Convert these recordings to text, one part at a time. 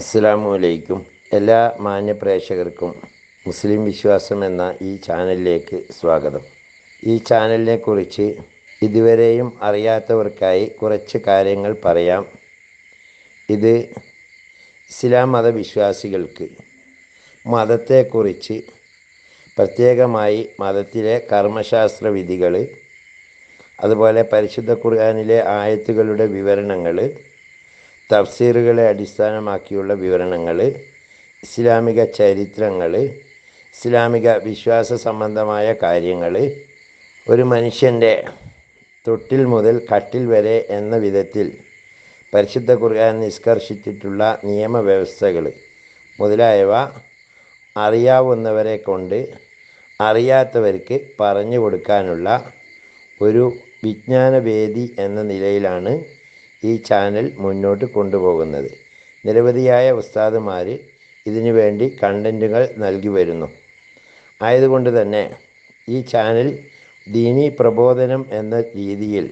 അസ്സലാമു അലൈക്കും. എല്ലാ മാന്യ പ്രേക്ഷകർക്കും മുസ്ലിം വിശ്വാസം എന്ന ഈ ചാനലിലേക്ക് സ്വാഗതം. ഈ ചാനലിനെ കുറിച്ച് ഇതുവരെയും അറിയാത്തവർക്കായി കുറച്ച് കാര്യങ്ങൾ പറയാം. ഇത് ഇസ്ലാം മതവിശ്വാസികൾക്ക് മതത്തെക്കുറിച്ച് പ്രത്യേകമായി മതത്തിലെ കർമ്മശാസ്ത്ര വിധികൾ, അതുപോലെ പരിശുദ്ധ ഖുർആനിലെ ആയത്തുകളുടെ വിവരണങ്ങൾ, തഫ്സീറുകളെ അടിസ്ഥാനമാക്കിയുള്ള വിവരണങ്ങൾ, ഇസ്ലാമിക ചരിത്രങ്ങൾ, ഇസ്ലാമിക വിശ്വാസ സംബന്ധമായ കാര്യങ്ങൾ, ഒരു മനുഷ്യൻ്റെ തൊട്ടിൽ മുതൽ കട്ടിൽ വരെ എന്ന വിധത്തിൽ പരിശുദ്ധ ഖുർആൻ നിഷ്കർഷിച്ചിട്ടുള്ള നിയമവ്യവസ്ഥകൾ മുതലായവ അറിയാവുന്നവരെ കൊണ്ട് അറിയാത്തവർക്ക് പറഞ്ഞു കൊടുക്കാനുള്ള ഒരു വിജ്ഞാനവേദി എന്ന നിലയിലാണ് ഈ ചാനൽ മുന്നോട്ട് കൊണ്ടുപോകുന്നത്. നിരവധിയായ ഉസ്താദുമാർ ഇതിനു വേണ്ടി കണ്ടൻറ്റുകൾ നൽകി വരുന്നു. ആയതുകൊണ്ട് തന്നെ ഈ ചാനൽ ദീനി പ്രബോധനം എന്ന രീതിയിൽ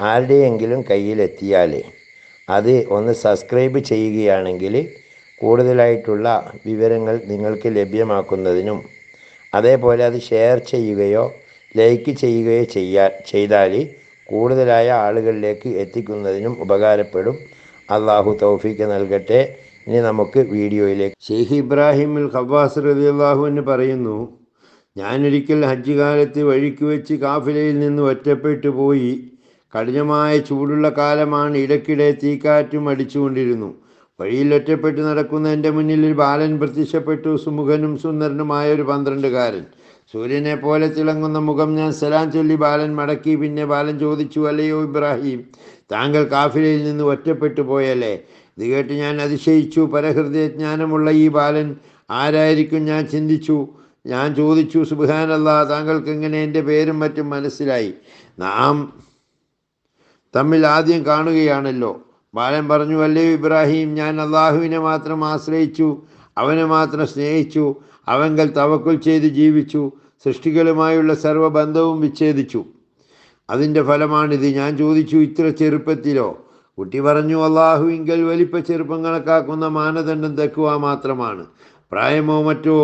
ആരുടെയെങ്കിലും കയ്യിലെത്തിയാൽ അത് ഒന്ന് സബ്സ്ക്രൈബ് ചെയ്യുകയാണെങ്കിൽ കൂടുതലായിട്ടുള്ള വിവരങ്ങൾ നിങ്ങൾക്ക് ലഭ്യമാക്കുന്നതിനും, അതേപോലെ അത് ഷെയർ ചെയ്യുകയോ ലൈക്ക് ചെയ്യുകയോ ചെയ്താൽ കൂടുതലായ ആളുകളിലേക്ക് എത്തിക്കുന്നതിനും ഉപകാരപ്പെടും. അള്ളാഹു തൗഫീക്ക് നൽകട്ടെ. ഇനി നമുക്ക് വീഡിയോയിലേക്ക്. ഷെയ്ഖ് ഇബ്രാഹിമുൽ ഖവാസ് റളിയല്ലാഹു അൻഹു പറയുന്നു, ഞാനൊരിക്കൽ ഹജ്ജ് കാലത്ത് വഴിക്ക് വെച്ച് കാഫിലയിൽ നിന്ന് ഒറ്റപ്പെട്ടു പോയി. കഠിനമായ ചൂടുള്ള കാലമാണ്. ഇടയ്ക്കിടെ തീക്കാറ്റും അടിച്ചുകൊണ്ടിരുന്നു. വഴിയിൽ ഒറ്റപ്പെട്ട് നടക്കുന്ന എൻ്റെ മുന്നിൽ ഒരു ബാലൻ പ്രത്യക്ഷപ്പെട്ടു. സുമുഖനും സുന്ദരനുമായ ഒരു 12കാരൻ. സൂര്യനെ പോലെ തിളങ്ങുന്ന മുഖം. ഞാൻ സലാം ചൊല്ലി ബാലൻ മടക്കി. പിന്നെ ബാലൻ ചോദിച്ചു, അല്ലയോ ഇബ്രാഹിം, താങ്കൾ കാഫിലയിൽ നിന്ന് ഒറ്റപ്പെട്ടു പോയല്ലേ? ഇത് കേട്ട് ഞാൻ അതിശയിച്ചു. പരഹൃദയജ്ഞാനമുള്ള ഈ ബാലൻ ആരായിരിക്കും? ഞാൻ ചോദിച്ചു, സുബ്ഹാനല്ലാഹ്, താങ്കൾക്ക് എങ്ങനെ എൻ്റെ പേരും മറ്റും മനസ്സിലായി? നാം തമ്മിൽ ആദ്യം കാണുകയാണല്ലോ. ബാലൻ പറഞ്ഞു, അല്ലയോ ഇബ്രാഹിം, ഞാൻ അള്ളാഹുവിനെ മാത്രം ആശ്രയിച്ചു, അവനെ മാത്രം സ്നേഹിച്ചു, അവങ്കൽ തവക്കുൽ ചെയ്ത് ജീവിച്ചു. സൃഷ്ടികളുമായുള്ള സർവ്വബന്ധവും വിച്ഛേദിച്ചു. അതിൻ്റെ ഫലമാണിത്. ഞാൻ ചോദിച്ചു, ഇത്ര ചെറുപ്പത്തിലോ? കുട്ടി പറഞ്ഞു, അള്ളാഹുവിങ്കൽ വലിപ്പ ചെറുപ്പം കണക്കാക്കുന്ന മാനദണ്ഡം തഖ്വ മാത്രമാണ്. പ്രായമോ മറ്റോ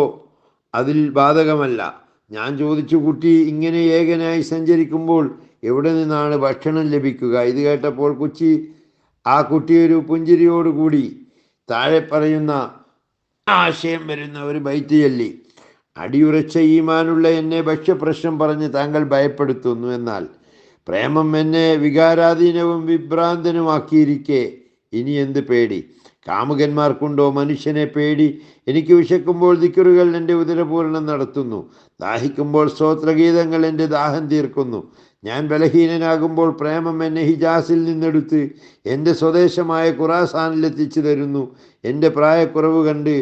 അതിൽ ബാധകമല്ല. ഞാൻ ചോദിച്ചു, കുട്ടി ഇങ്ങനെ ഏകനായി സഞ്ചരിക്കുമ്പോൾ എവിടെ നിന്നാണ് ഭക്ഷണം ലഭിക്കുക? ഇത് കേട്ടപ്പോൾ ആ കുട്ടി ഒരു പുഞ്ചിരിയോടുകൂടി താഴെ പറയുന്ന ആശയം വരുന്ന ഒരു ബൈത്ത് ചൊല്ലി, അടിയുറച്ച ഈമാനുള്ള എന്നെ ഭക്ഷ്യപ്രശ്നം പറഞ്ഞ് താങ്കൾ ഭയപ്പെടുത്തുന്നു. എന്നാൽ പ്രേമം എന്നെ വികാരാധീനവും വിഭ്രാന്തനുമാക്കിയിരിക്കെ ഇനി എന്ത് പേടി? കാമുകന്മാർക്കുണ്ടോ മനുഷ്യനെ പേടി? എനിക്ക് വിശക്കുമ്പോൾ ദിക്റുകൾ എൻ്റെ ഉദരപൂരണം നടത്തുന്നു. ദാഹിക്കുമ്പോൾ സ്തോത്രഗീതങ്ങൾ എൻ്റെ ദാഹം തീർക്കുന്നു. ഞാൻ ബലഹീനനാകുമ്പോൾ പ്രേമം എന്നെ ഹിജാസിൽ നിന്നെടുത്ത് എൻ്റെ സ്വദേശമായ ഖുറാസാനിലെത്തിച്ചു തരുന്നു. എൻ്റെ പ്രായക്കുറവ് കണ്ട്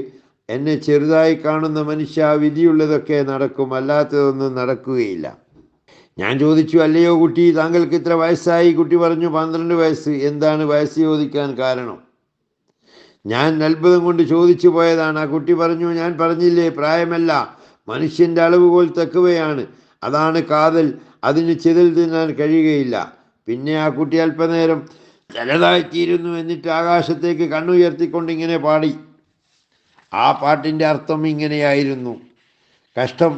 എന്നെ ചെറുതായി കാണുന്ന മനുഷ്യ, വിധിയുള്ളതൊക്കെ നടക്കും, അല്ലാത്തതൊന്നും നടക്കുകയില്ല. ഞാൻ ചോദിച്ചു, അല്ലയോ കുട്ടി, താങ്കൾക്ക് ഇത്ര വയസ്സായി? കുട്ടി പറഞ്ഞു, 12 വയസ്സ്. എന്താണ് വയസ്സ് ചോദിക്കാൻ കാരണം? ഞാൻ അത്ഭുതം കൊണ്ട് ചോദിച്ചു പോയതാണ്. ആ കുട്ടി പറഞ്ഞു, ഞാൻ പറഞ്ഞില്ലേ, പ്രായമല്ല, മനുഷ്യൻ്റെ അളവുകോൽ തഖ്വയാണ്. അതാണ് കാതൽ. അതിന് ചിതൽ തിന്നാൻ കഴിയുകയില്ല. പിന്നെ ആ കുട്ടി അല്പനേരം തലതാഴ്ത്തിയിരുന്നു. എന്നിട്ട് ആകാശത്തേക്ക് കണ്ണുയർത്തിക്കൊണ്ട് ഇങ്ങനെ പാടി. ആ പാട്ടിൻ്റെ അർത്ഥം ഇങ്ങനെയായിരുന്നു: കഷ്ടം,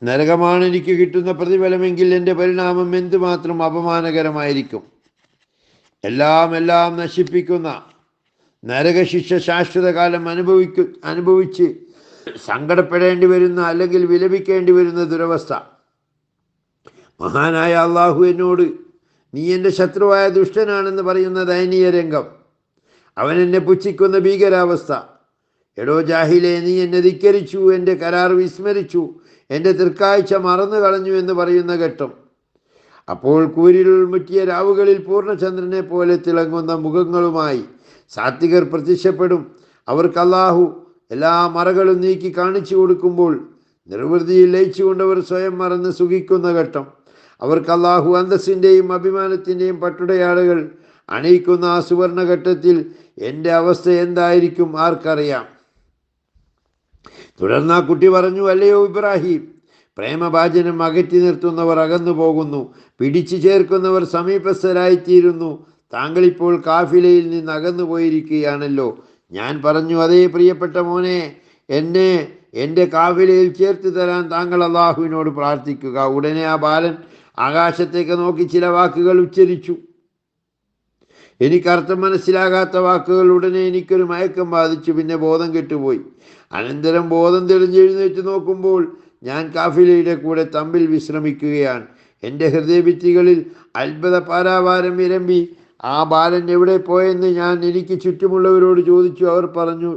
നരകമാണ് എനിക്ക് കിട്ടുന്ന പ്രതിഫലമെങ്കിൽ എൻ്റെ പരിണാമം എന്തുമാത്രം അപമാനകരമായിരിക്കും. എല്ലാം നശിപ്പിക്കുന്ന നരകശിക്ഷ ശാശ്വതകാലം അനുഭവിച്ച് സങ്കടപ്പെടേണ്ടി വരുന്ന, അല്ലെങ്കിൽ വിലപിക്കേണ്ടി വരുന്ന ദുരവസ്ഥ. മഹാനായ അള്ളാഹു എന്നോട്, നീ എൻ്റെ ശത്രുവായ ദുഷ്ടനാണെന്ന് പറയുന്ന ദയനീയ രംഗം. അവൻ എന്നെ പുച്ഛിക്കുന്ന ഭീകരാവസ്ഥ. എടോ ജാഹിലേ, നീ എന്നെ ധിക്കരിച്ചു, എൻ്റെ കരാർ വിസ്മരിച്ചു, എൻ്റെ തൃക്കാഴ്ച മറന്നു കളഞ്ഞു എന്ന് പറയുന്ന ഘട്ടം. അപ്പോൾ കൂരിരുൾ മുറ്റിയ രാവുകളിൽ പൂർണ്ണചന്ദ്രനെ പോലെ തിളങ്ങുന്ന മുഖങ്ങളുമായി സാത്വികർ പ്രത്യക്ഷപ്പെടും. അവർക്ക് അള്ളാഹു എല്ലാ മറകളും നീക്കി കാണിച്ചു കൊടുക്കുമ്പോൾ നിർവൃതിയിൽ ലയിച്ചുകൊണ്ടവർ സ്വയം മറന്ന് സുഖിക്കുന്ന ഘട്ടം. അവർക്ക് അള്ളാഹു അന്തസ്സിൻ്റെയും അഭിമാനത്തിൻ്റെയും പട്ടുടയാളുകൾ അണിയിക്കുന്ന ആ സുവർണഘട്ടത്തിൽ എൻ്റെ അവസ്ഥ എന്തായിരിക്കും ആർക്കറിയാം? തുടർന്ന് ആ കുട്ടി പറഞ്ഞു, അല്ലയോ ഇബ്രാഹിം, പ്രേമഭാജനം അകറ്റി നിർത്തുന്നവർ അകന്നു പോകുന്നു, പിടിച്ചു ചേർക്കുന്നവർ സമീപസ്ഥരായിത്തീരുന്നു, താങ്കളിപ്പോൾ കാഫിലയിൽ നിന്ന് അകന്നു പോയിരിക്കുകയാണല്ലോ. ഞാൻ പറഞ്ഞു, അതേ പ്രിയപ്പെട്ട മോനെ, എന്നെ എൻ്റെ കാഫിലയിൽ ചേർത്ത് തരാൻ താങ്കൾ അള്ളാഹുവിനോട് പ്രാർത്ഥിക്കുക. ഉടനെ ആ ബാലൻ ആകാശത്തേക്ക് നോക്കി ചില വാക്കുകൾ ഉച്ചരിച്ചു. എനിക്കർത്ഥം മനസ്സിലാകാത്ത വാക്കുകൾ. ഉടനെ എനിക്കൊരു മയക്കം ബാധിച്ചു. പിന്നെ ബോധം കെട്ടുപോയി. അനന്തരം ബോധം തെളിഞ്ഞെഴുന്നേറ്റ് നോക്കുമ്പോൾ ഞാൻ കാഫിലയുടെ കൂടെ തമ്പിൽ വിശ്രമിക്കുകയാണ്. എൻ്റെ ഹൃദയഭിത്തികളിൽ അത്ഭുത പാരാവാരം വിരമ്പി. ആ ബാലൻ എവിടെ പോയെന്ന് ഞാൻ എനിക്ക് ചുറ്റുമുള്ളവരോട് ചോദിച്ചു. അവർ പറഞ്ഞു,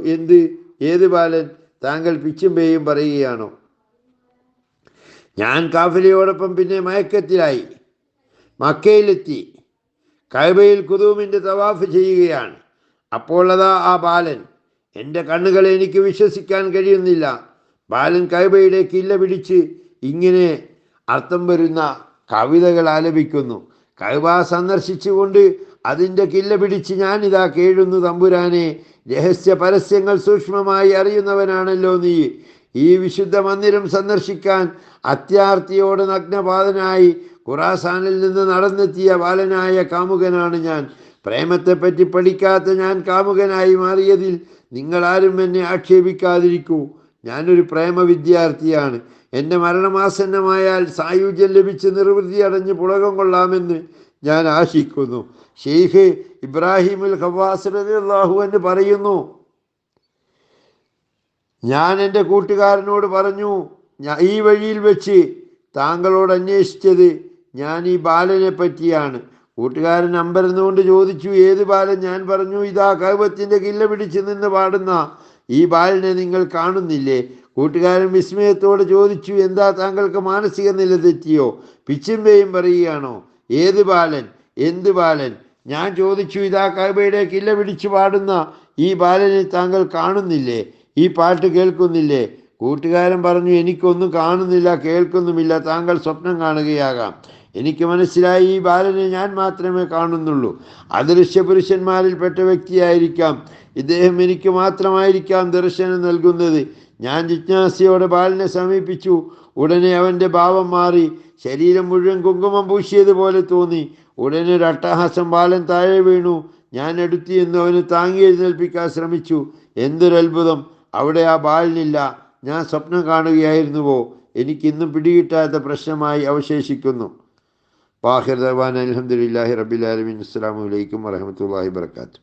ഏത് ബാലൻ? താങ്കൾ പിച്ചും പേയും പറയുകയാണോ? ഞാൻ കാഫിലയോടൊപ്പം പിന്നെ മയക്കത്തിലായി. മക്കയിലെത്തി. കഅബയിൽ ഖുദൂമിൻ്റെ തവാഫ് ചെയ്യുകയാണ്. അപ്പോൾ അതാ ആ ബാലൻ. എൻ്റെ കണ്ണുകളെ എനിക്ക് വിശ്വസിക്കാൻ കഴിയുന്നില്ല. ബാലൻ കഅബയുടെ കില്ല പിടിച്ച് ഇങ്ങനെ അർത്ഥം വരുന്ന കവിതകൾ ആലപിക്കുന്നു. കഅബ സന്ദർശിച്ചുകൊണ്ട് അതിൻ്റെ കില്ല പിടിച്ച് ഞാനിതാ കേഴുന്നു. തമ്പുരാനെ, രഹസ്യ പരസ്യങ്ങൾ സൂക്ഷ്മമായി അറിയുന്നവനാണല്ലോ നീ. ഈ വിശുദ്ധ മന്ദിരം സന്ദർശിക്കാൻ അത്യാർത്തിയോട് നഗ്നപാതനായി ഖുറാസാനിൽ നിന്ന് നടന്നെത്തിയ ബാലനായ കാമുകനാണ് ഞാൻ. പ്രേമത്തെപ്പറ്റി പഠിക്കാത്ത ഞാൻ കാമുകനായി മാറിയതിൽ നിങ്ങളാരും എന്നെ ആക്ഷേപിക്കാതിരിക്കൂ. ഞാനൊരു പ്രേമ വിദ്യാർത്ഥിയാണ്. എൻ്റെ മരണമാസന്നമായാൽ സായുജ്യം ലഭിച്ച് നിർവൃത്തി അടഞ്ഞ് പുളകം കൊള്ളാമെന്ന് ഞാൻ ആശിക്കുന്നു. ഷെയ്ഖ് ഇബ്രാഹിമുൽ ഖവാസ് റളിയല്ലാഹു അൻഹു പറയുന്നു, ഞാൻ എൻ്റെ കൂട്ടുകാരനോട് പറഞ്ഞു, ഈ വഴിയിൽ വെച്ച് താങ്കളോട് അന്വേഷിച്ചത് ഞാൻ ഈ ബാലനെ പറ്റിയാണ്. കൂട്ടുകാരൻ അമ്പരന്നുകൊണ്ട് ചോദിച്ചു, ഏത് ബാലൻ? ഞാൻ പറഞ്ഞു, ഇതാ കഅബത്തിന്റെ കില്ല പിടിച്ച് നിന്ന് പാടുന്ന ഈ ബാലനെ നിങ്ങൾ കാണുന്നില്ലേ? കൂട്ടുകാരൻ വിസ്മയത്തോടെ ചോദിച്ചു, എന്താ താങ്കൾക്ക് മാനസിക നില തെറ്റിയോ? പിച്ചും പേയും പറയുകയാണോ? ഏത് ബാലൻ? എന്ത് ബാലൻ? ഞാൻ ചോദിച്ചു, ഇതാ കഅബയുടെ കില്ല പിടിച്ച് പാടുന്ന ഈ ബാലനെ താങ്കൾ കാണുന്നില്ലേ? ഈ പാട്ട് കേൾക്കുന്നില്ലേ? കൂട്ടുകാരൻ പറഞ്ഞു, എനിക്കൊന്നും കാണുന്നില്ല, കേൾക്കുന്നുമില്ല. താങ്കൾ സ്വപ്നം കാണുകയാകാം. എനിക്ക് മനസ്സിലായി, ഈ ബാലനെ ഞാൻ മാത്രമേ കാണുന്നുള്ളൂ. അദൃശ്യ പുരുഷന്മാരിൽപ്പെട്ട വ്യക്തിയായിരിക്കാം ഇദ്ദേഹം. എനിക്ക് മാത്രമായിരിക്കാം ദർശനം നൽകുന്നത്. ഞാൻ ജിജ്ഞാസയോടെ ബാലനെ സമീപിച്ചു. ഉടനെ അവൻ്റെ ഭാവം മാറി. ശരീരം മുഴുവൻ കുങ്കുമം പൂശിയതുപോലെ തോന്നി. ഉടനെ ഒരു അട്ടഹാസം. ബാലൻ താഴെ വീണു. ഞാൻ എടുത്തു എന്ന് അവന് താങ്ങി എഴുന്നേൽപ്പിക്കാൻ ശ്രമിച്ചു. എന്തൊരത്ഭുതം! അവിടെ ആ ബാലനില്ല. ഞാൻ സ്വപ്നം കാണുകയായിരുന്നുവോ? എനിക്കിന്നും പിടികിട്ടാത്ത പ്രശ്നമായി അവശേഷിക്കുന്നു. വാഹിർ ദഅ്വാനാ അൽഹംദുലില്ലാഹി റബ്ബിൽ ആലമീൻ. അസ്സലാമു അലൈക്കും വറഹ്മത്തുള്ളാഹി വബറകാതുഹു.